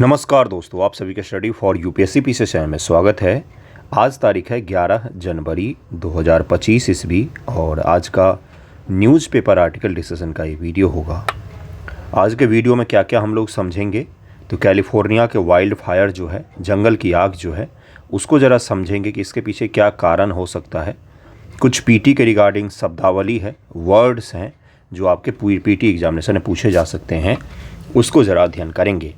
नमस्कार दोस्तों, आप सभी का study for UPSC PC channel में स्वागत है। आज तारीख है 11 जनवरी 2025 ईस्वी और आज का न्यूज़पेपर आर्टिकल डिस्कशन का ये वीडियो होगा। आज के वीडियो में क्या क्या हम लोग समझेंगे तो कैलिफोर्निया के वाइल्ड फायर जो है, जंगल की आग जो है, उसको ज़रा समझेंगे कि इसके पीछे क्या कारण हो सकता है। कुछ पीटी के रिगार्डिंग शब्दावली है, वर्ड्स हैं जो आपके पीटी एग्जामिनेशन में पूछे जा सकते हैं, उसको ज़रा अध्ययन करेंगे।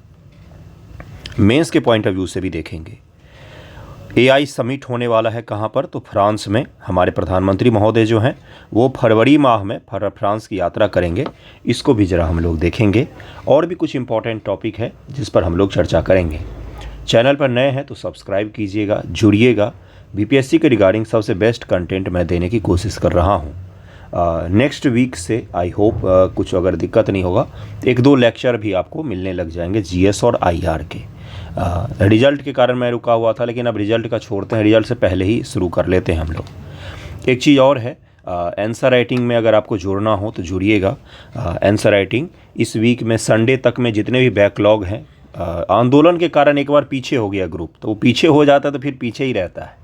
मेंस के पॉइंट ऑफ व्यू से भी देखेंगे। एआई समिट होने वाला है कहाँ पर, तो फ्रांस में। हमारे प्रधानमंत्री महोदय जो हैं वो फरवरी माह में फ्रांस की यात्रा करेंगे, इसको भी ज़रा हम लोग देखेंगे। और भी कुछ इंपॉर्टेंट टॉपिक है जिस पर हम लोग चर्चा करेंगे। चैनल पर नए हैं तो सब्सक्राइब कीजिएगा, जुड़िएगा। बीपीएससी के रिगार्डिंग सबसे बेस्ट कंटेंट मैं देने की कोशिश कर रहा हूँ। नेक्स्ट वीक से आई होप कुछ अगर दिक्कत नहीं होगा, एक दो लेक्चर भी आपको मिलने लग जाएंगे जीएस और आईआर के। रिजल्ट के कारण मैं रुका हुआ था, लेकिन अब रिजल्ट का छोड़ते हैं, रिजल्ट से पहले ही शुरू कर लेते हैं हम लोग। एक चीज़ और है, आंसर राइटिंग में अगर आपको जुड़ना हो तो जुड़िएगा। आंसर राइटिंग इस वीक में संडे तक में जितने भी बैकलॉग हैं, आंदोलन के कारण एक बार पीछे हो गया ग्रुप, तो वो पीछे हो जाता है तो फिर पीछे ही रहता है,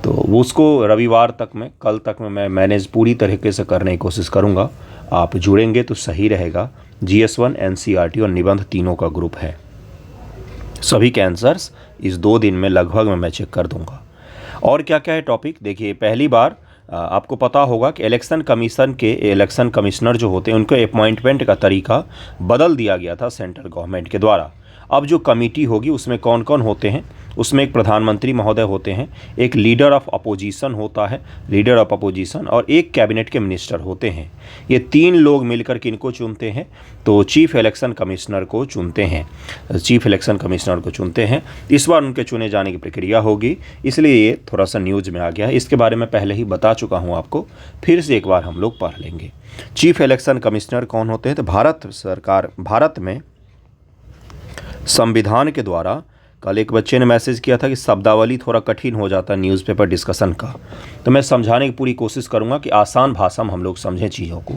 तो वो उसको रविवार तक में, कल तक में मैं मैनेज पूरी तरीके से करने की कोशिश करूँगा। आप जुड़ेंगे तो सही रहेगा। GS1, NCERT और निबंध तीनों का ग्रुप है। सभी के आंसर्स इस 2 दिन में लगभग मैं चेक कर दूंगा। और क्या क्या है टॉपिक, देखिए पहली बार आपको पता होगा कि इलेक्शन कमीशन के इलेक्शन कमिश्नर जो होते हैं उनको अपॉइंटमेंट का तरीका बदल दिया गया था सेंट्रल गवर्नमेंट के द्वारा। अब जो कमेटी होगी उसमें कौन कौन होते हैं, उसमें एक प्रधानमंत्री महोदय होते हैं, एक लीडर ऑफ अपोजिशन होता है, लीडर ऑफ अपोजिशन, और एक कैबिनेट के मिनिस्टर होते हैं। ये 3 लोग मिलकर किनको चुनते हैं, तो चीफ इलेक्शन कमिश्नर को चुनते हैं। चीफ इलेक्शन कमिश्नर को चुनते हैं। इस बार उनके चुने जाने की प्रक्रिया होगी, इसलिए ये थोड़ा सा न्यूज़ में आ गया है। इसके बारे में पहले ही बता चुका हूँ आपको, फिर से एक बार हम लोग पढ़ लेंगे। चीफ इलेक्शन कमिश्नर कौन होते हैं, तो भारत में संविधान के द्वारा, कल एक बच्चे ने मैसेज किया था कि शब्दावली थोड़ा कठिन हो जाता है न्यूज़पेपर डिस्कशन का, तो मैं समझाने की पूरी कोशिश करूंगा कि आसान भाषा में हम लोग समझें चीज़ों को।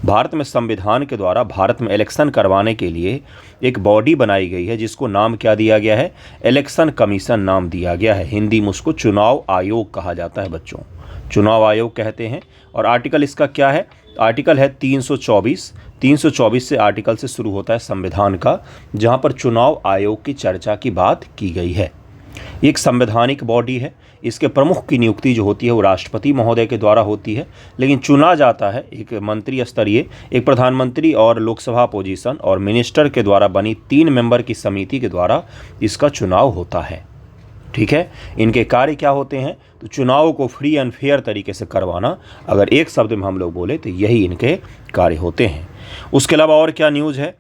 भारत में संविधान के द्वारा भारत में इलेक्शन करवाने के लिए एक बॉडी बनाई गई है, जिसको नाम क्या दिया गया है, इलेक्शन कमीशन नाम दिया गया है। हिंदी में उसको चुनाव आयोग कहा जाता है बच्चों, चुनाव आयोग कहते हैं। और आर्टिकल इसका क्या है, आर्टिकल है 324 से आर्टिकल से शुरू होता है संविधान का, जहां पर चुनाव आयोग की चर्चा की बात की गई है। एक संवैधानिक बॉडी है। इसके प्रमुख की नियुक्ति जो होती है वो राष्ट्रपति महोदय के द्वारा होती है, लेकिन चुना जाता है एक मंत्री स्तरीय, एक प्रधानमंत्री और लोकसभा अपोजिशन और मिनिस्टर के द्वारा बनी 3 मेंबर की समिति के द्वारा इसका चुनाव होता है। ठीक है, इनके कार्य क्या होते हैं, तो चुनाव को फ्री एंड फेयर तरीके से करवाना, अगर एक शब्द में हम लोग बोले तो यही इनके कार्य होते हैं। उसके अलावा और क्या न्यूज़ है,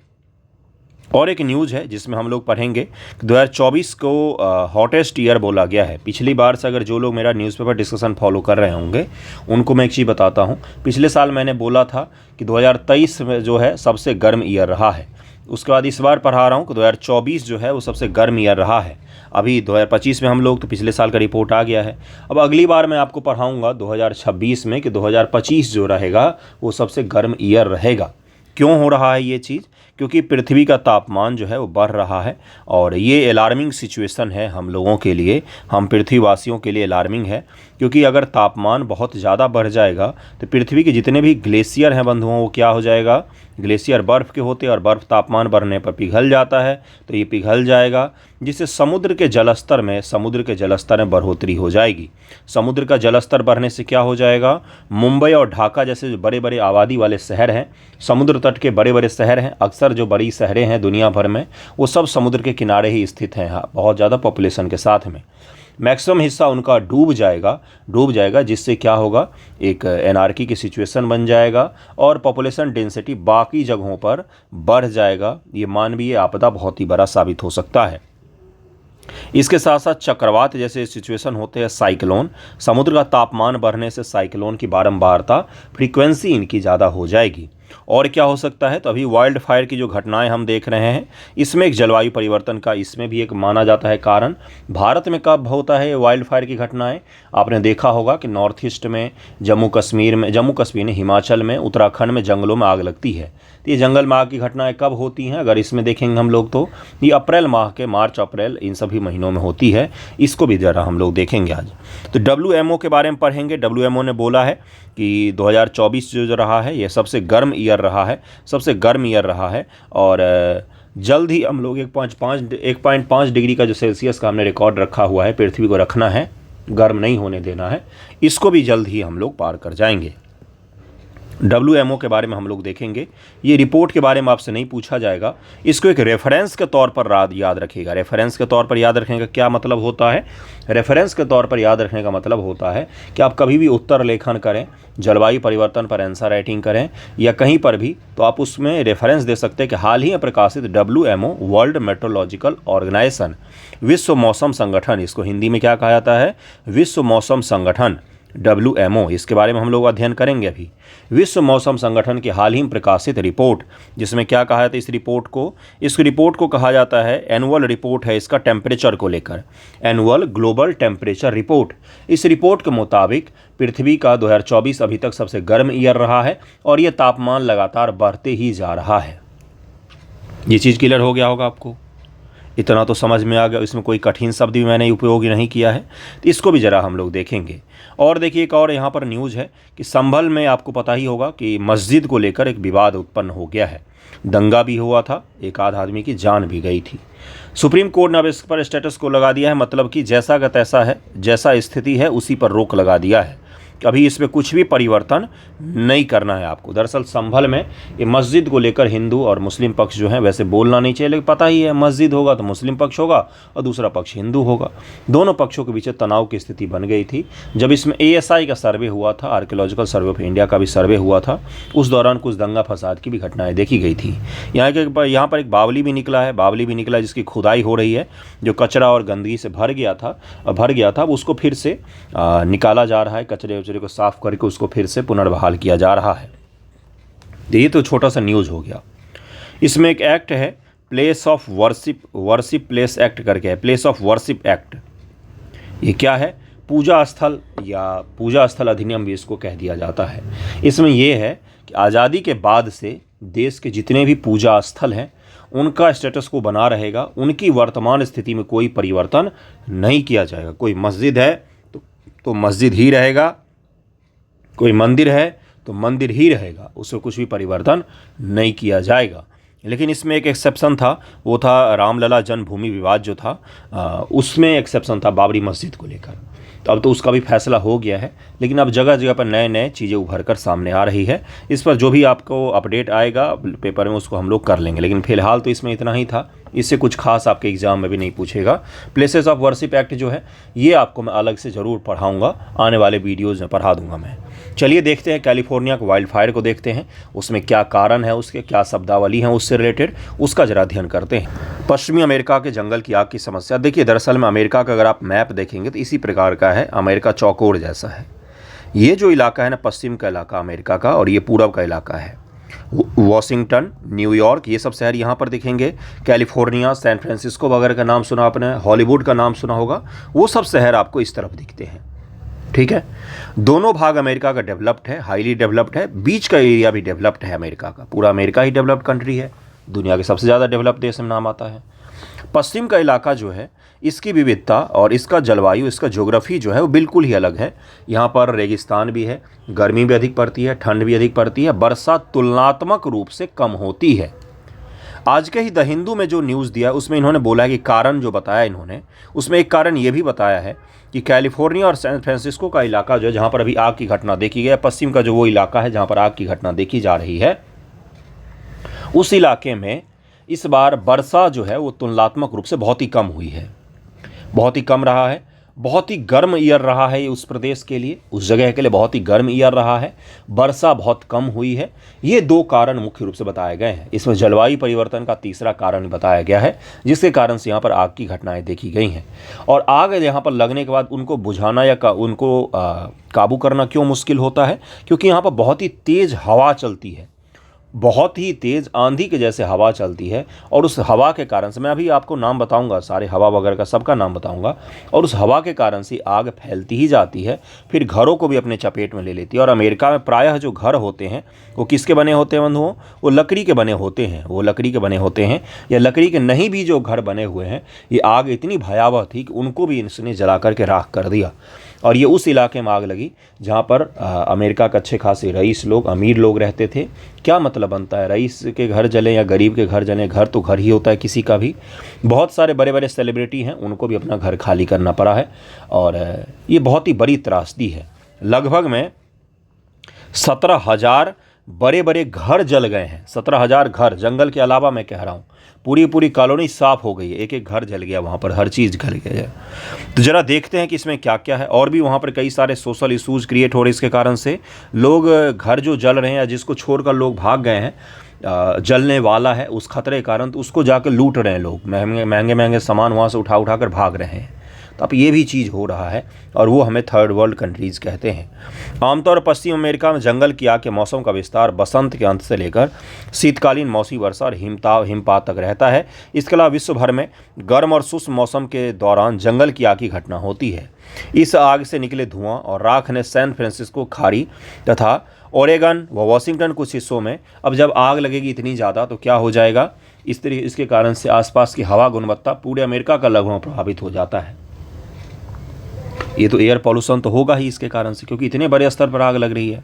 और एक न्यूज़ है जिसमें हम लोग पढ़ेंगे कि 2024 को हॉटेस्ट ईयर बोला गया है। पिछली बार से अगर जो लोग मेरा न्यूज़पेपर डिस्कशन फॉलो कर रहे होंगे उनको मैं एक चीज़ बताता हूँ। पिछले साल मैंने बोला था कि 2023 में जो है सबसे गर्म ईयर रहा है। उसके बाद इस बार पढ़ा रहा हूँ कि 2024 जो है वो सबसे गर्म ईयर रहा है। अभी 2025 में हम लोग, तो पिछले साल का रिपोर्ट आ गया है। अब अगली बार मैं आपको पढ़ाऊँगा 2026 में कि 2025 जो रहेगा वो सबसे गर्म ईयर रहेगा। क्यों हो रहा है ये चीज़, क्योंकि पृथ्वी का तापमान जो है वो बढ़ रहा है, और ये अलार्मिंग सिचुएशन है हम लोगों के लिए, हम पृथ्वीवासियों के लिए अलार्मिंग है। क्योंकि अगर तापमान बहुत ज़्यादा बढ़ जाएगा तो पृथ्वी के जितने भी ग्लेशियर हैं बंधुओं, वो क्या हो जाएगा, ग्लेशियर बर्फ़ के होते हैं और बर्फ़ तापमान बढ़ने पर पिघल जाता है, तो ये पिघल जाएगा, जिससे समुद्र के जलस्तर में बढ़ोतरी हो जाएगी। समुद्र का जलस्तर बढ़ने से क्या हो जाएगा, मुंबई और ढाका जैसे जो बड़े बड़े आबादी वाले शहर हैं, समुद्र तट के बड़े बड़े शहर हैं, अक्सर जो बड़ी शहरें हैं दुनिया भर में वो सब समुद्र के किनारे ही स्थित हैं, बहुत ज़्यादा पॉपुलेशन के साथ में। मैक्सिमम हिस्सा उनका डूब जाएगा, जिससे क्या होगा, एक एनार्की की सिचुएशन बन जाएगा और पॉपुलेशन डेंसिटी बाकी जगहों पर बढ़ जाएगा। ये मानवीय आपदा बहुत ही बड़ा साबित हो सकता है। इसके साथ साथ चक्रवात जैसे सिचुएशन होते हैं, साइक्लोन, समुद्र का तापमान बढ़ने से साइक्लोन की बारंबारता, फ्रीक्वेंसी इनकी ज़्यादा हो जाएगी। और क्या हो सकता है? तो अभी वाइल्ड फायर की जो घटनाएं हम देख रहे हैं, इसमें एक जलवायु परिवर्तन का इसमें भी एक माना जाता है कारण। भारत में कब होता है ये वाइल्ड फायर की घटनाएं? आपने देखा होगा कि नॉर्थ ईस्ट में, जम्मू कश्मीर ने हिमाचल में, उत्तराखंड में जंगलों में आग लगती है। तो ये जंगल में आग की घटनाएं कब होती हैं? अगर इसमें देखेंगे हम लोग तो ये अप्रैल माह के, मार्च अप्रैल इन सभी महीनों में होती है। इसको भी ज़रा हम लोग देखेंगे आज। तो WMO के बारे में पढ़ेंगे। WMO ने बोला है कि 2024 जो रहा है ये सबसे गर्म ईयर रहा है और जल्द ही हम लोग 1.5 डिग्री का जो सेल्सियस का हमने रिकॉर्ड रखा हुआ है, पृथ्वी को रखना है, गर्म नहीं होने देना है, इसको भी जल्द ही हम लोग पार कर जाएंगे। WMO के बारे में हम लोग देखेंगे। ये रिपोर्ट के बारे में आपसे नहीं पूछा जाएगा, इसको एक रेफरेंस के तौर पर याद रखिएगा। रेफरेंस के तौर पर याद रखने का क्या मतलब होता है? रेफरेंस के तौर पर याद रखने का मतलब होता है कि आप कभी भी उत्तर लेखन करें, जलवायु परिवर्तन पर आंसर राइटिंग करें या कहीं पर भी, तो आप उसमें रेफरेंस दे सकते हैं कि हाल ही में प्रकाशित WMO, वर्ल्ड मेट्रोलॉजिकल ऑर्गेनाइजेशन, विश्व मौसम संगठन, इसको हिंदी में क्या कहा जाता है? विश्व मौसम संगठन, WMO। इसके बारे में हम लोग अध्ययन करेंगे अभी। विश्व मौसम संगठन की हाल ही में प्रकाशित रिपोर्ट, जिसमें क्या कहा जाता है इस रिपोर्ट को कहा जाता है, एनुअल रिपोर्ट है इसका टेम्परेचर को लेकर, एनुअल ग्लोबल टेम्परेचर रिपोर्ट। इस रिपोर्ट के मुताबिक पृथ्वी का 2024 अभी तक सबसे गर्म ईयर रहा है और ये तापमान लगातार बढ़ते ही जा रहा है। ये चीज़ क्लियर हो गया होगा आपको? इतना तो समझ में आ गया, इसमें कोई कठिन शब्द भी मैंने उपयोग नहीं किया है। तो इसको भी ज़रा हम लोग देखेंगे। और देखिए एक और यहाँ पर न्यूज़ है कि संभल में आपको पता ही होगा कि मस्जिद को लेकर एक विवाद उत्पन्न हो गया है, दंगा भी हुआ था, एक आध आदमी की जान भी गई थी। सुप्रीम कोर्ट ने अब इस पर स्टेटस को लगा दिया है, मतलब कि जैसा का तैसा है, जैसा स्थिति है उसी पर रोक लगा दिया है। अभी इसमें कुछ भी परिवर्तन नहीं करना है आपको। दरअसल संभल में ये मस्जिद को लेकर हिंदू और मुस्लिम पक्ष जो है, वैसे बोलना नहीं चाहिए लेकिन पता ही है, मस्जिद होगा तो मुस्लिम पक्ष होगा और दूसरा पक्ष हिंदू होगा। दोनों पक्षों के बीच तनाव की स्थिति बन गई थी। जब इसमें ASI का सर्वे हुआ था, आर्कियोलॉजिकल सर्वे ऑफ इंडिया का भी सर्वे हुआ था, उस दौरान कुछ दंगा फसाद की भी घटनाएँ देखी गई थी। यहाँ पर एक बावली भी निकला जिसकी खुदाई हो रही है, जो कचरा और गंदगी से भर गया था, उसको फिर से निकाला जा रहा है, कचरे को साफ करके उसको फिर से पुनर्बहाल किया जा रहा है। ये तो छोटा सा न्यूज़ हो गया। इसमें एक एक्ट है, place of worship place act करके है, प्लेस ऑफ वर्शिप एक्ट। ये क्या है? पूजा स्थल या पूजा स्थल अधिनियम भी इसको कह दिया जाता है। इसमें यह है कि आज़ादी के बाद से देश के जितने भी पूजा स्थल हैं उनका स्टेटस को बना रहेगा, उनकी वर्तमान स्थिति में कोई परिवर्तन नहीं किया जाएगा। कोई मस्जिद है तो मस्जिद ही रहेगा, कोई मंदिर है तो मंदिर ही रहेगा, उसमें कुछ भी परिवर्तन नहीं किया जाएगा। लेकिन इसमें एक एक्सेप्शन था, वो था रामलला जन्मभूमि विवाद जो था, उसमें एक्सेप्शन था बाबरी मस्जिद को लेकर। तो अब तो उसका भी फैसला हो गया है, लेकिन अब जगह जगह पर नए चीज़ें उभर कर सामने आ रही है। इस पर जो भी आपको अपडेट आएगा पेपर में उसको हम लोग कर लेंगे, लेकिन फिलहाल तो इसमें इतना ही था। इससे कुछ खास आपके एग्जाम में भी नहीं पूछेगा। प्लेसेस ऑफ वर्शिप एक्ट जो है ये आपको मैं अलग से ज़रूर पढ़ाऊँगा, आने वाले वीडियोज़ में पढ़ा दूँगा मैं। चलिए देखते हैं कैलिफोर्निया के वाइल्ड फायर को देखते हैं, उसमें क्या कारण है, उसके क्या शब्दावली हैं उससे रिलेटेड, उसका जरा अध्ययन करते हैं। पश्चिमी अमेरिका के जंगल की आग की समस्या। देखिए दरअसल में अमेरिका का अगर आप मैप देखेंगे तो इसी प्रकार का है, अमेरिका चौकोर जैसा है। ये जो इलाका है ना, पश्चिम का इलाका अमेरिका का, और ये पूरब का इलाका है। वॉशिंगटन, न्यूयॉर्क, ये सब शहर यहाँ पर दिखेंगे। कैलिफोर्निया, सैन फ्रांसिस्को वगैरह का नाम सुना आपने, हॉलीवुड का नाम सुना होगा, वो सब शहर आपको इस तरफ दिखते हैं। ठीक है, दोनों भाग अमेरिका का डेवलप्ड है, हाईली डेवलप्ड है। बीच का एरिया भी डेवलप्ड है अमेरिका का। पूरा अमेरिका ही डेवलप्ड कंट्री है, दुनिया के सबसे ज़्यादा डेवलप्ड देश में नाम आता है। पश्चिम का इलाका जो है, इसकी विविधता और इसका जलवायु, इसका ज्योग्राफी जो है वो बिल्कुल ही अलग है। यहाँ पर रेगिस्तान भी है, गर्मी भी अधिक पड़ती है, ठंड भी अधिक पड़ती है, वर्षा तुलनात्मक रूप से कम होती है। आज के ही द हिंदू में जो न्यूज़ दिया उसमें इन्होंने बोला है कि कारण जो बताया इन्होंने, उसमें एक कारण ये भी बताया है कि कैलिफोर्निया और सैन फ्रांसिस्को का इलाका जो है, जहाँ पर अभी आग की घटना देखी गई है, पश्चिम का जो वो इलाका है जहाँ पर आग की घटना देखी जा रही है, उस इलाके में इस बार वर्षा जो है वो तुलनात्मक रूप से बहुत ही कम हुई है, बहुत ही कम रहा है। बहुत ही गर्म ईयर रहा है ये उस प्रदेश के लिए, उस जगह के लिए बहुत ही गर्म ईयर रहा है, वर्षा बहुत कम हुई है। ये दो कारण मुख्य रूप से बताए गए हैं। इसमें जलवायु परिवर्तन का तीसरा कारण बताया गया है, जिसके कारण से यहाँ पर आग की घटनाएं देखी गई हैं। और आग यहाँ पर लगने के बाद उनको बुझाना या उनको काबू करना क्यों मुश्किल होता है? क्योंकि यहाँ पर बहुत ही तेज़ हवा चलती है, बहुत ही तेज़ आंधी के जैसे हवा चलती है, और उस हवा के कारण से, मैं अभी आपको नाम बताऊंगा, सारे हवा वगैरह का सबका नाम बताऊंगा, और उस हवा के कारण से आग फैलती ही जाती है, फिर घरों को भी अपने चपेट में ले लेती है। और अमेरिका में प्रायः जो घर होते हैं वो किसके बने होते हैं बंधुओं? वो लकड़ी के बने होते हैं, वो लकड़ी के बने होते हैं, या लकड़ी के नहीं भी जो घर बने हुए हैं, ये आग इतनी भयावह थी कि उनको भी इसने जला करके राख कर दिया। और ये उस इलाके में आग लगी जहाँ पर अमेरिका के अच्छे खासे रईस लोग, अमीर लोग रहते थे। क्या मतलब बनता है, रईस के घर जले या गरीब के घर जले? घर तो घर ही होता है किसी का भी। बहुत सारे बड़े बड़े सेलिब्रिटी हैं, उनको भी अपना घर खाली करना पड़ा है, और ये बहुत ही बड़ी त्रासदी है। लगभग में 17,000 बड़े बड़े घर जल गए हैं। 17,000 घर, जंगल के अलावा मैं कह रहा हूँ, पूरी कॉलोनी साफ हो गई है, एक एक घर जल गया वहाँ पर, हर चीज़ जल गई है। तो ज़रा देखते हैं कि इसमें क्या क्या है। और भी वहाँ पर कई सारे सोशल इशूज़ क्रिएट हो रहे हैं इसके कारण से। लोग घर जो जल रहे हैं या जिसको छोड़कर लोग भाग गए हैं, जलने वाला है उस खतरे के कारण, तो उसको जाकर लूट रहे हैं लोग, महंगे महंगे सामान वहाँ से उठा कर भाग रहे हैं। तो अब ये भी चीज़ हो रहा है, और वो हमें थर्ड वर्ल्ड कंट्रीज़ कहते हैं। आमतौर पर पश्चिम अमेरिका में जंगल की आग के मौसम का विस्तार बसंत के अंत से लेकर शीतकालीन मौसमी वर्षा और हिमपात तक रहता है। इसके अलावा विश्व भर में गर्म और शुष्क मौसम के दौरान जंगल की आग की घटना होती है। इस आग से निकले धुआं और राख ने सैन फ्रांसिस्को, खाड़ी तथा ओरेगन व वाशिंगटन कुछ हिस्सों में, अब जब आग लगेगी इतनी ज़्यादा तो क्या हो जाएगा, इसके कारण से आसपास की हवा गुणवत्ता पूरे अमेरिका का लगभग प्रभावित हो जाता है। ये तो एयर पॉल्यूशन तो होगा ही इसके कारण से, क्योंकि इतने बड़े स्तर पर आग लग रही है।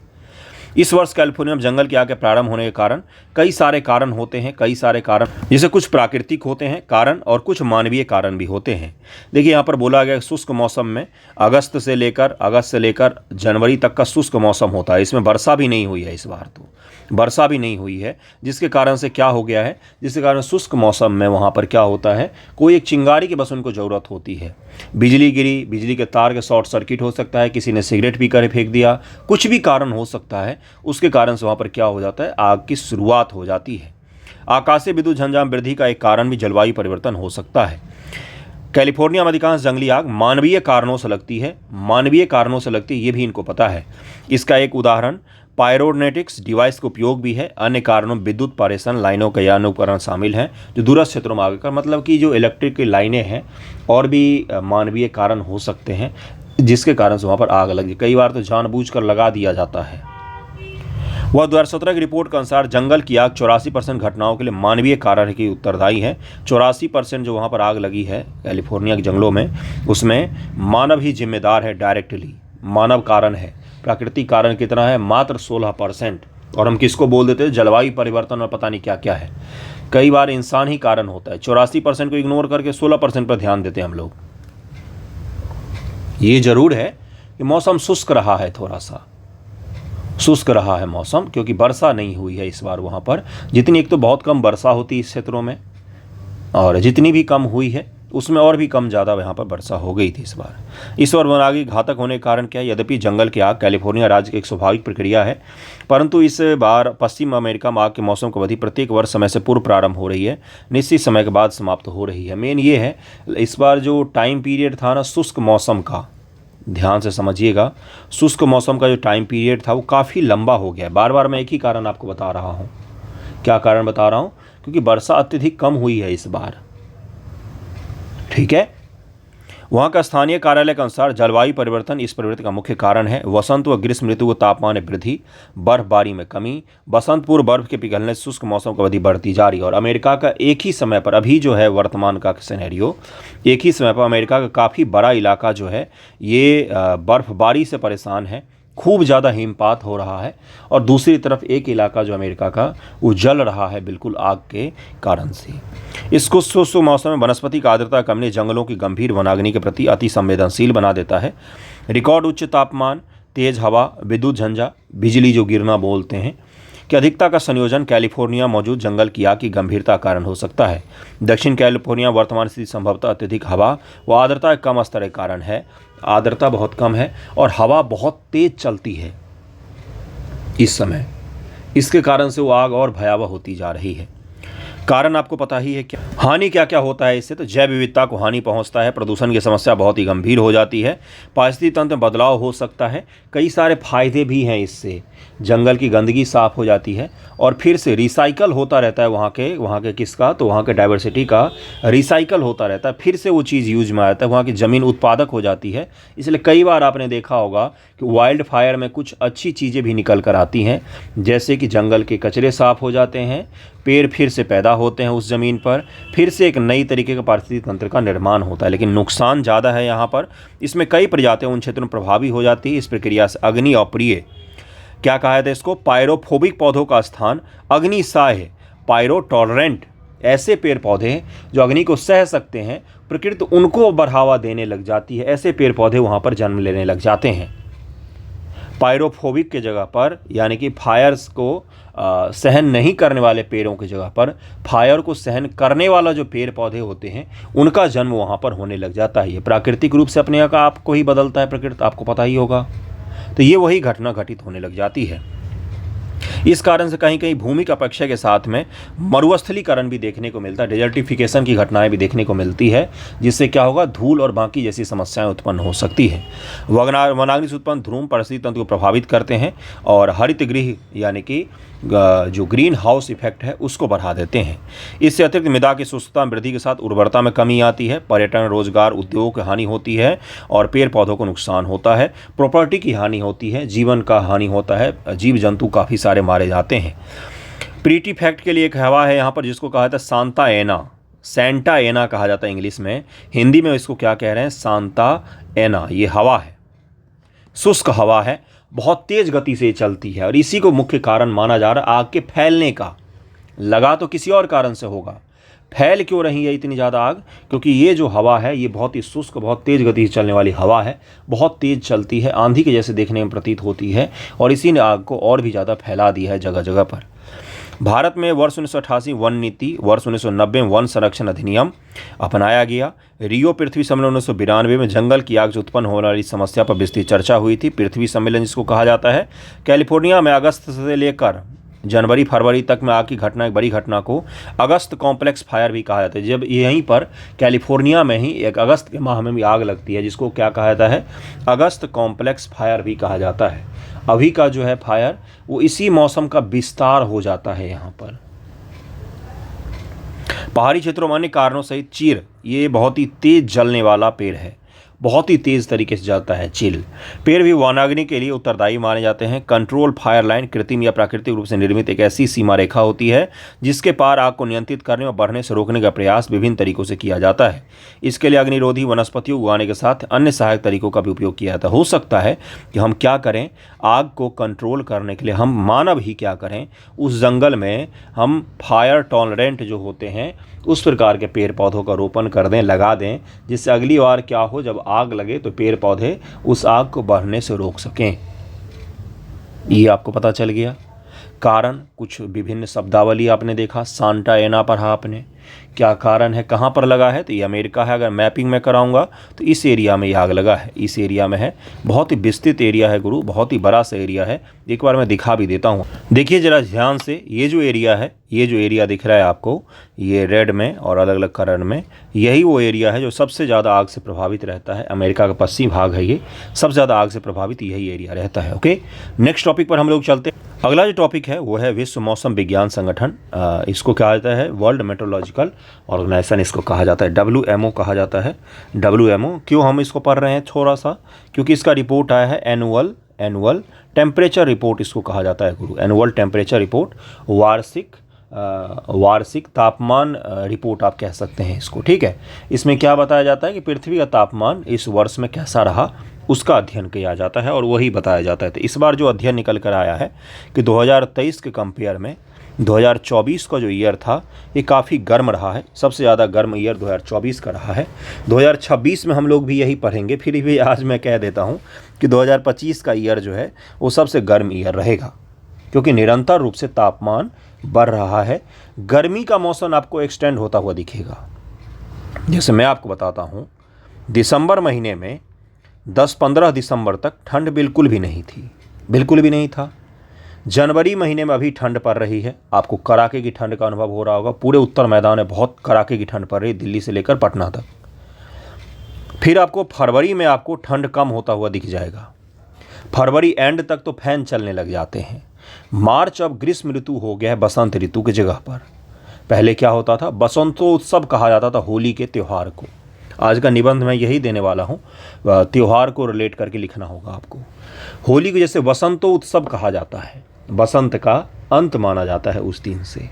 इस वर्ष कैलिफोर्निया में जंगल की आग के प्रारंभ होने के कारण कई सारे कारण होते हैं, कई सारे कारण, जैसे कुछ प्राकृतिक होते हैं कारण और कुछ मानवीय कारण भी होते हैं। देखिए यहाँ पर बोला गया शुष्क मौसम में अगस्त से लेकर जनवरी तक का शुष्क मौसम होता है। इसमें वर्षा भी नहीं हुई है, इस बार तो वर्षा भी नहीं हुई है, जिसके कारण से क्या हो गया है, जिसके कारण शुष्क मौसम में वहाँ पर क्या होता है, कोई एक चिंगारी की बस उनको ज़रूरत होती है। बिजली गिरी, बिजली के तार के शॉर्ट सर्किट हो सकता है, किसी ने सिगरेट पी कर फेंक दिया, कुछ भी कारण हो सकता है, उसके कारण से वहाँ पर क्या हो जाता है, आग की शुरुआत हो जाती है। आकाशीय विद्युत झंझाम वृद्धि का एक कारण भी जलवायु परिवर्तन हो सकता है। कैलिफोर्निया में अधिकांश जंगली आग मानवीय कारणों से लगती है, ये भी इनको पता है। इसका एक उदाहरण पायरोनेटिक्स डिवाइस का उपयोग भी है। अन्य कारणों में विद्युत पारेषण लाइनों के यान उपकरण शामिल हैं जो दूरस्थ क्षेत्रों में आग कर, मतलब कि जो इलेक्ट्रिक की लाइनें हैं, और भी मानवीय कारण हो सकते हैं जिसके कारण से वहाँ पर आग लगी। कई बार तो जानबूझकर लगा दिया जाता है। वह 2017 की रिपोर्ट के अनुसार जंगल की आग 84% घटनाओं के लिए मानवीय कारण की उत्तरदायी है। 84% जो वहाँ पर आग लगी है कैलिफोर्निया के जंगलों में, उसमें मानव ही जिम्मेदार है, डायरेक्टली मानव कारण है। प्राकृतिक कारण कितना है? मात्र 16%। और हम किसको बोल देते हैं? जलवायु परिवर्तन और पता नहीं क्या क्या है। कई बार इंसान ही कारण होता है। 84% को इग्नोर करके 16% पर ध्यान देते हैं हम लोग। ये जरूर है कि मौसम शुष्क रहा है, थोड़ा सा शुष्क रहा है मौसम, क्योंकि वर्षा नहीं हुई है इस बार वहाँ पर। जितनी, एक तो बहुत कम वर्षा होती है इस क्षेत्रों में, और जितनी भी कम हुई है उसमें और भी कम ज़्यादा यहाँ पर वर्षा हो गई थी इस बार। वनाग्नि घातक होने के कारण क्या है? यद्यपि जंगल की आग कैलिफोर्निया राज्य की एक स्वाभाविक प्रक्रिया है, परंतु इस बार पश्चिम अमेरिका में आग के मौसम की अवधि प्रत्येक वर्ष समय से पूर्व प्रारंभ हो रही है, निश्चित समय के बाद समाप्त हो रही है। मेन ये है, इस बार जो टाइम पीरियड था ना शुष्क मौसम का, ध्यान से समझिएगा, शुष्क मौसम का जो टाइम पीरियड था वो काफ़ी लंबा हो गया है। बार बार मैं एक ही कारण आपको बता रहा हूँ। क्या कारण बता रहा हूँ? क्योंकि वर्षा अत्यधिक कम हुई है इस बार, ठीक है। वहाँ का स्थानीय कार्यालय के अनुसार जलवायु परिवर्तन इस परिवर्तन का मुख्य कारण है। वसंत व ग्रीष्म ऋतु को तापमान में वृद्धि, बर्फबारी में कमी, बसंत पूर्व बर्फ के पिघलने से शुष्क मौसम की अवधि बढ़ती जा रही है। और अमेरिका का एक ही समय पर, अभी जो है वर्तमान का सिनेरियो, एक ही समय पर अमेरिका का काफ़ी बड़ा इलाका जो है ये बर्फबारी से परेशान है, खूब ज़्यादा हिमपात हो रहा है, और दूसरी तरफ एक इलाका जो अमेरिका का वो जल रहा है बिल्कुल आग के कारण से। इसको शुष्क मौसम में वनस्पति का आर्द्रता कम ने जंगलों की गंभीर वनाग्नि के प्रति अति संवेदनशील बना देता है। रिकॉर्ड उच्च तापमान, तेज हवा, विद्युत झंझा, बिजली जो गिरना बोलते हैं, कि अधिकता का संयोजन कैलिफोर्निया मौजूद जंगल की आग की गंभीरता कारण हो सकता है। दक्षिण कैलिफोर्निया वर्तमान स्थिति संभवतः अत्यधिक हवा व आर्द्रता कम स्तर के कारण है। आर्द्रता बहुत कम है और हवा बहुत तेज चलती है इस समय, इसके कारण से वो आग और भयावह होती जा रही है। कारण आपको पता ही है क्या, हानि क्या क्या होता है इससे। तो जैव विविधता को हानि पहुंचता है, प्रदूषण की समस्या बहुत ही गंभीर हो जाती है, पारिस्थितिकी तंत्र में बदलाव हो सकता है, कई सारे फायदे भी हैं इससे। जंगल की गंदगी साफ हो जाती है और फिर से रिसाइकल होता रहता है वहाँ के किसका, तो वहाँ के डाइवर्सिटी का रिसाइकल होता रहता है, फिर से वो चीज़ यूज में आता है, वहाँ की ज़मीन उत्पादक हो जाती है। इसलिए कई बार आपने देखा होगा कि वाइल्ड फायर में कुछ अच्छी चीज़ें भी निकल कर आती हैं, जैसे कि जंगल के कचरे साफ हो जाते हैं, पेड़ फिर से पैदा होते हैं उस ज़मीन पर, फिर से एक नई तरीके का पारिस्थितिक तंत्र का निर्माण होता है। लेकिन नुकसान ज़्यादा है यहाँ पर, इसमें कई प्रजातियाँ उन क्षेत्रों में प्रभावी हो जाती है। इस प्रक्रिया से अग्नि अप्रिय, क्या कहा जाता है इसको, पायरोफोबिक पौधों का स्थान अग्निसहाय, पायरो टॉलरेंट, ऐसे पेड़ पौधे हैं जो अग्नि को सह सकते हैं, प्रकृति उनको बढ़ावा देने लग जाती है, ऐसे पेड़ पौधे वहाँ पर जन्म लेने लग जाते हैं। पायरोफोबिक के जगह पर, यानी कि फायर्स को सहन नहीं करने वाले पेड़ों की जगह पर फायर को सहन करने वाला जो पेड़ पौधे होते हैं उनका जन्म वहाँ पर होने लग जाता है। ये प्राकृतिक रूप से अपने आप को ही बदलता है प्रकृति, आपको पता ही होगा। तो ये वही घटना घटित होने लग जाती है। इस कारण से कहीं कहीं भूमि की अपेक्षा के साथ में मरुस्थलीकरण भी देखने को मिलता है, डेजर्टिफिकेशन की घटनाएं भी देखने को मिलती है, जिससे क्या होगा, धूल और बाकी जैसी समस्याएं उत्पन्न हो सकती हैं। वनाग्नि से उत्पन्न धूम पारिस्थितिक तंत्र को प्रभावित करते हैं और हरित गृह यानी कि जो ग्रीन हाउस इफेक्ट है उसको बढ़ा देते हैं। इससे अतिरिक्त मृदा की शुष्कता वृद्धि के साथ उर्वरता में कमी आती है, पर्यटन, रोजगार, उद्योग की हानि होती है और पेड़ पौधों को नुकसान होता है, प्रॉपर्टी की हानि होती है, जीवन का हानि होता है, जीव जंतु काफ़ी सारे मारे जाते हैं। प्रीटी फैक्ट के लिए एक हवा है यहाँ पर जिसको कहा जाता है सांता एना, सेंटा एना कहा जाता है इंग्लिश में, हिंदी में इसको क्या कह रहे हैं, सांता एना। ये हवा है, शुष्क हवा है, बहुत तेज़ गति से चलती है और इसी को मुख्य कारण माना जा रहा है आग के फैलने का। लगा तो किसी और कारण से होगा, फैल क्यों रही है इतनी ज़्यादा आग, क्योंकि ये जो हवा है ये बहुत ही शुष्क, बहुत तेज़ गति से चलने वाली हवा है, बहुत तेज़ चलती है, आंधी के जैसे देखने में प्रतीत होती है और इसी ने आग को और भी ज़्यादा फैला दिया है जगह जगह पर। भारत में वर्ष 1988 वन नीति, वर्ष 1990 में वन संरक्षण अधिनियम अपनाया गया। रियो पृथ्वी सम्मेलन 1992 में जंगल की आग से उत्पन्न होने वाली समस्या पर विस्तृत चर्चा हुई थी। पृथ्वी सम्मेलन जिसको कहा जाता है, कैलिफोर्निया में अगस्त से लेकर जनवरी फरवरी तक में आग की घटना, एक बड़ी घटना को अगस्त कॉम्प्लेक्स फायर भी कहा जाता है। जब यहीं पर कैलिफोर्निया में ही एक अगस्त के माह में भी आग लगती है जिसको क्या कहा जाता है, अगस्त कॉम्प्लेक्स फायर भी कहा जाता है। अभी का जो है फायर वो इसी मौसम का विस्तार हो जाता है। यहाँ पर पहाड़ी क्षेत्रों में अन्य कारणों सहित चीर, ये बहुत ही तेज जलने वाला पेड़ है, बहुत ही तेज़ तरीके से जलता है चील। पेड़ भी वनाग्नि के लिए उत्तरदायी माने जाते हैं। कंट्रोल फायर लाइन कृत्रिम या प्राकृतिक रूप से निर्मित एक ऐसी सीमा रेखा होती है जिसके पार आग को नियंत्रित करने और बढ़ने से रोकने का प्रयास विभिन्न तरीकों से किया जाता है। इसके लिए अग्निरोधी वनस्पतियों उगाने के साथ अन्य सहायक तरीकों का भी उपयोग किया जाता है। हो सकता है कि हम क्या करें, आग को कंट्रोल करने के लिए हम मानव ही क्या करें, उस जंगल में हम फायर टॉलरेंट जो होते हैं उस प्रकार के पेड़ पौधों का रोपण कर दें, लगा दें, जिससे अगली बार क्या हो, जब आग लगे तो पेड़ पौधे उस आग को बढ़ने से रोक सकें। ये आपको पता चल गया। कारण कुछ विभिन्न शब्दावली आपने देखा, सांता एना पढ़ा आपने, क्या कारण है, कहाँ पर लगा है, तो ये अमेरिका है। अगर मैपिंग में कराऊंगा तो इस एरिया में ये आग लगा है, इस एरिया में है। बहुत ही विस्तृत एरिया है गुरु, बहुत ही बड़ा सा एरिया है। एक बार मैं दिखा भी देता हूँ, देखिए जरा ध्यान से। ये जो एरिया है, ये जो एरिया दिख रहा है आपको, ये रेड में और अलग अलग कलर में, यही वो एरिया है जो सबसे ज़्यादा आग से प्रभावित रहता है। अमेरिका का पश्चिमी भाग है ये, सबसे ज़्यादा आग से प्रभावित यही एरिया रहता है। ओके, नेक्स्ट टॉपिक पर हम लोग चलते हैं। अगला जो टॉपिक है वो है विश्व मौसम विज्ञान संगठन, इसको कहा जाता है वर्ल्ड मेट्रोलॉजिकल ऑर्गेनाइजेशन, इसको कहा जाता है WMO कहा जाता है। WMO क्यों हम इसको पढ़ रहे हैं थोड़ा सा, क्योंकि इसका रिपोर्ट आया है एनुअल टेम्परेचर रिपोर्ट इसको कहा जाता है गुरु। एनुअल टेम्परेचर रिपोर्ट, वार्षिक तापमान रिपोर्ट आप कह सकते हैं इसको, ठीक है। इसमें क्या बताया जाता है कि पृथ्वी का तापमान इस वर्ष में कैसा रहा उसका अध्ययन किया जाता है और वही बताया जाता है। तो इस बार जो अध्ययन निकल कर आया है कि 2023 के कंपेयर में 2024 का जो ईयर था ये काफ़ी गर्म रहा है, सबसे ज़्यादा गर्म ईयर 2024 का रहा है। 2026 में हम लोग भी यही पढ़ेंगे, फिर भी आज मैं कह देता हूँ कि 2025 का ईयर जो है वो सबसे गर्म ईयर रहेगा, क्योंकि निरंतर रूप से तापमान बढ़ रहा है। गर्मी का मौसम आपको एक्सटेंड होता हुआ दिखेगा। जैसे मैं आपको बताता हूँ, दिसंबर महीने में 10-15 दिसंबर तक ठंड बिल्कुल भी नहीं थी, बिल्कुल भी नहीं था। जनवरी महीने में अभी ठंड पड़ रही है, आपको कड़ाके की ठंड का अनुभव हो रहा होगा। पूरे उत्तर मैदान में बहुत कड़ाके की ठंड पड़ रही है, दिल्ली से लेकर पटना तक। फिर आपको फरवरी में आपको ठंड कम होता हुआ दिख जाएगा। फरवरी एंड तक तो फैन चलने लग जाते हैं। मार्च अब ग्रीष्म ऋतु हो गया है बसंत ऋतु की जगह पर। पहले क्या होता था, बसंतोत्सव कहा जाता था होली के त्यौहार को। आज का निबंध मैं यही देने वाला हूँ, त्यौहार को रिलेट करके लिखना होगा आपको। होली को जैसे बसंतोत्सव कहा जाता है, बसंत का अंत माना जाता है उस दिन से,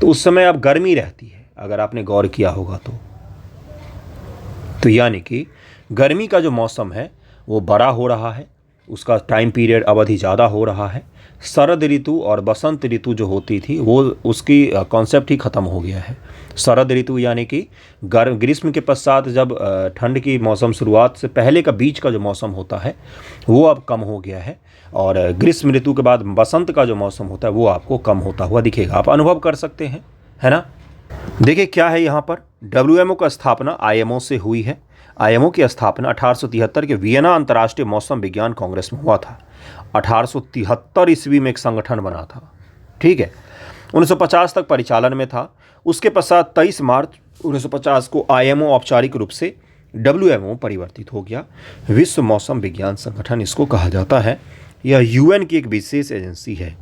तो उस समय अब गर्मी रहती है, अगर आपने गौर किया होगा तो यानी कि गर्मी का जो मौसम है वो बड़ा हो रहा है, उसका टाइम पीरियड अवधि ज़्यादा हो रहा है। शरद ऋतु और बसंत ऋतु जो होती थी वो उसकी कॉन्सेप्ट ही ख़त्म हो गया है। शरद ऋतु यानी कि ग्रीष्म के पश्चात जब ठंड की मौसम शुरुआत से पहले का बीच का जो मौसम होता है वो अब कम हो गया है, और ग्रीष्म ऋतु के बाद बसंत का जो मौसम होता है वो आपको कम होता हुआ दिखेगा। आप अनुभव कर सकते हैं, है ना। देखिए क्या है यहाँ पर, WMO का स्थापना IMO से हुई है। IMO की स्थापना 1873 के वियना अंतर्राष्ट्रीय मौसम विज्ञान कांग्रेस में हुआ था। 1873 ईस्वी में एक संगठन बना था, ठीक है। 1950 तक परिचालन में था। उसके पश्चात 23 मार्च 1950 को IMO औपचारिक रूप से WMO परिवर्तित हो गया। विश्व मौसम विज्ञान संगठन इसको कहा जाता है। यह UN की एक विशेष एजेंसी है।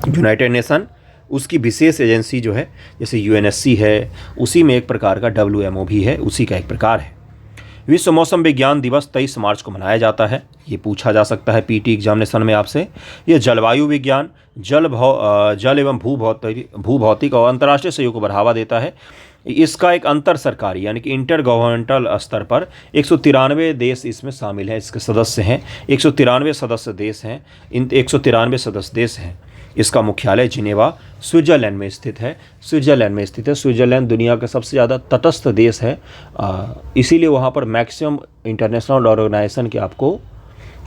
यूनाइटेड नेशन उसकी विशेष एजेंसी जो है, जैसे UNSC है, उसी में एक प्रकार का WMO भी है, उसी का एक प्रकार है। विश्व मौसम विज्ञान दिवस 23 मार्च को मनाया जाता है। ये पूछा जा सकता है PT एग्जामिनेशन में आपसे। यह जलवायु विज्ञान, जल एवं भूभौतिक और अंतर्राष्ट्रीय सहयोग को बढ़ावा देता है। इसका एक अंतर सरकारी यानी कि इंटर गवर्नमेंटल स्तर पर 193 देश इसमें शामिल हैं, इसके सदस्य हैं। 193 सदस्य देश हैं, इन 193 सदस्य देश हैं। इसका मुख्यालय जिनेवा स्विट्जरलैंड में स्थित है। स्विट्जरलैंड दुनिया का सबसे ज़्यादा तटस्थ देश है, इसीलिए वहाँ पर मैक्सिमम इंटरनेशनल ऑर्गेनाइजेशन के आपको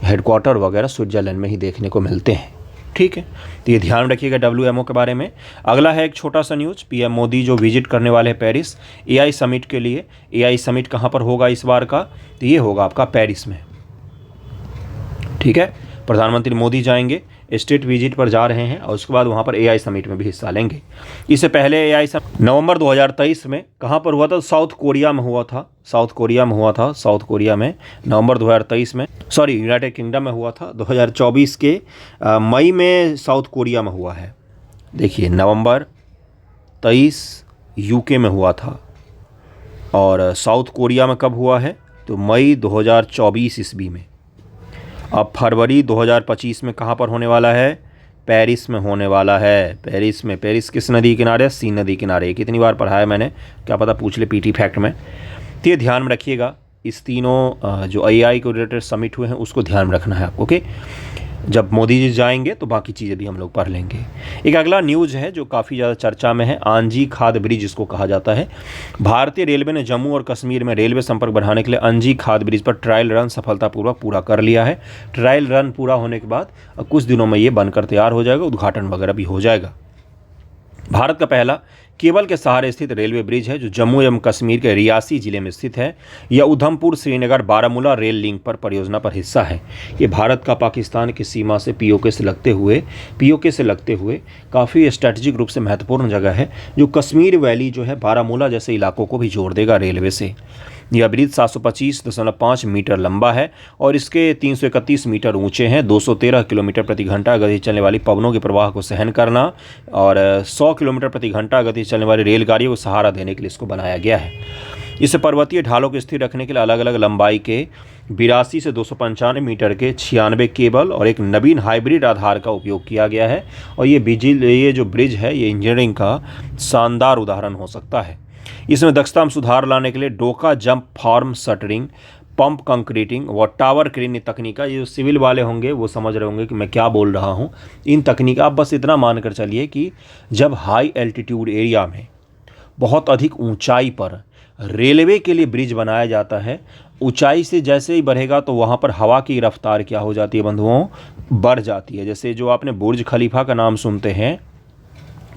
हेडक्वार्टर वगैरह स्विट्जरलैंड में ही देखने को मिलते हैं, ठीक है। तो ये ध्यान रखिएगा WMO के बारे में। अगला है एक छोटा सा न्यूज़, PM मोदी जो विजिट करने वाले हैं पेरिस AI समिट के लिए। AI समिट कहाँ पर होगा इस बार का, तो ये होगा आपका पेरिस में, ठीक है। प्रधानमंत्री मोदी जाएंगे, स्टेट विजिट पर जा रहे हैं, और उसके बाद वहाँ पर AI समिट में भी हिस्सा लेंगे। इससे पहले AI समिट नवंबर 2023 में कहाँ पर हुआ था, साउथ कोरिया में हुआ था। साउथ कोरिया में नवंबर 2023 में, सॉरी यूनाइटेड किंगडम में हुआ था। 2024 के मई में साउथ कोरिया में हुआ है। देखिए नवंबर 23 UK में हुआ था, और साउथ कोरिया में कब हुआ है, तो मई 2024 ईस्वी में। अब फरवरी 2025 में कहाँ पर होने वाला है, पेरिस में होने वाला है। पेरिस में, पेरिस किस नदी किनारे, सीन नदी किनारे। कितनी बार पढ़ा है मैंने, क्या पता पूछ ले PT फैक्ट में। तो ये ध्यान में रखिएगा, इस तीनों जो AI को रिलेटेड समिट हुए हैं उसको ध्यान में रखना है आपको, ओके। जब मोदी जी जाएंगे तो बाकी चीज़ें भी हम लोग पढ़ लेंगे। एक अगला न्यूज़ है जो काफ़ी ज़्यादा चर्चा में है, आंजी खाद ब्रिज जिसको कहा जाता है। भारतीय रेलवे ने जम्मू और कश्मीर में रेलवे संपर्क बढ़ाने के लिए अंजी खाद ब्रिज पर ट्रायल रन सफलतापूर्वक पूरा कर लिया है। ट्रायल रन पूरा होने के बाद कुछ दिनों में ये बनकर तैयार हो जाएगा, उद्घाटन वगैरह भी हो जाएगा। भारत का पहला केबल के सहारे स्थित रेलवे ब्रिज है जो जम्मू एवं कश्मीर के रियासी जिले में स्थित है। यह उधमपुर श्रीनगर बारामूला रेल लिंक पर परियोजना पर हिस्सा है। ये भारत का पाकिस्तान की सीमा से POK से लगते हुए काफ़ी स्ट्रेटजिक रूप से महत्वपूर्ण जगह है, जो कश्मीर वैली जो है बारामूला जैसे इलाकों को भी जोड़ देगा रेलवे से। यह ब्रिज 725.5 मीटर लंबा है और इसके 331 मीटर ऊंचे हैं। 213 किलोमीटर प्रति घंटा गति चलने वाली पवनों के प्रवाह को सहन करना और 100 किलोमीटर प्रति घंटा गति चलने वाली रेलगाड़ियों को सहारा देने के लिए इसको बनाया गया है। इसे पर्वतीय ढालों को स्थिर रखने के लिए अलग अलग लंबाई के 82 से 295 मीटर के 96 केबल और एक नवीन हाइब्रिड आधार का उपयोग किया गया है। और ये जो ब्रिज है ये इंजीनियरिंग का शानदार उदाहरण हो सकता है। इसमें दक्षता में सुधार लाने के लिए डोका jump form shuttering, pump concreting व टावर क्रेन तकनीका, ये जो सिविल वाले होंगे वो समझ रहे होंगे कि मैं क्या बोल रहा हूँ। इन तकनीक आप बस इतना मानकर चलिए कि जब हाई एल्टीट्यूड एरिया में बहुत अधिक ऊंचाई पर रेलवे के लिए ब्रिज बनाया जाता है, ऊंचाई से जैसे ही बढ़ेगा तो वहाँ पर हवा की रफ्तार क्या हो जाती है बंधुओं, बढ़ जाती है। जैसे जो आपने बुर्ज खलीफा का नाम सुनते हैं,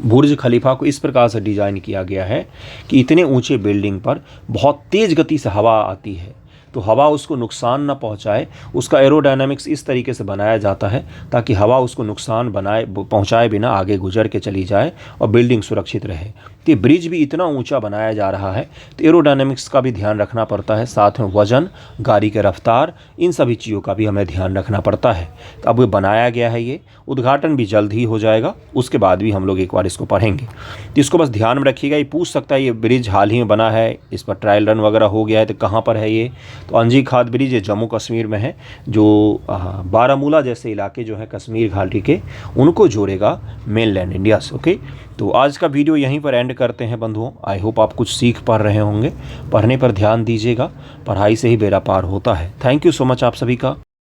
बुर्ज खलीफा को इस प्रकार से डिज़ाइन किया गया है कि इतने ऊंचे बिल्डिंग पर बहुत तेज़ गति से हवा आती है, तो हवा उसको नुकसान ना पहुंचाए, उसका एरोडायनामिक्स इस तरीके से बनाया जाता है ताकि हवा उसको नुकसान पहुंचाए बिना आगे गुजर के चली जाए और बिल्डिंग सुरक्षित रहे। तो ब्रिज भी इतना ऊंचा बनाया जा रहा है तो एरोडायनामिक्स का भी ध्यान रखना पड़ता है, साथ में वजन, गाड़ी के रफ्तार, इन सभी चीज़ों का भी हमें ध्यान रखना पड़ता है। तो अब ये बनाया गया है, ये उद्घाटन भी जल्द ही हो जाएगा, उसके बाद भी हम लोग एक बार इसको पढ़ेंगे। तो इसको बस ध्यान में रखिएगा। ये पूछ सकता है ये ब्रिज हाल ही में बना है, इस पर ट्रायल रन वगैरह हो गया है, तो कहाँ पर है ये? तो अंजी खाद ब्रिज ये जम्मू कश्मीर में है, जो बारामूला जैसे इलाके जो हैं कश्मीर घाटी के, उनको जोड़ेगा मेनलैंड इंडिया से। ओके, तो आज का वीडियो यहीं पर एंड करते हैं बंधुओं। आई होप आप कुछ सीख पा रहे होंगे। पढ़ने पर ध्यान दीजिएगा, पढ़ाई से ही बेड़ा पार होता है। थैंक यू सो मच आप सभी का।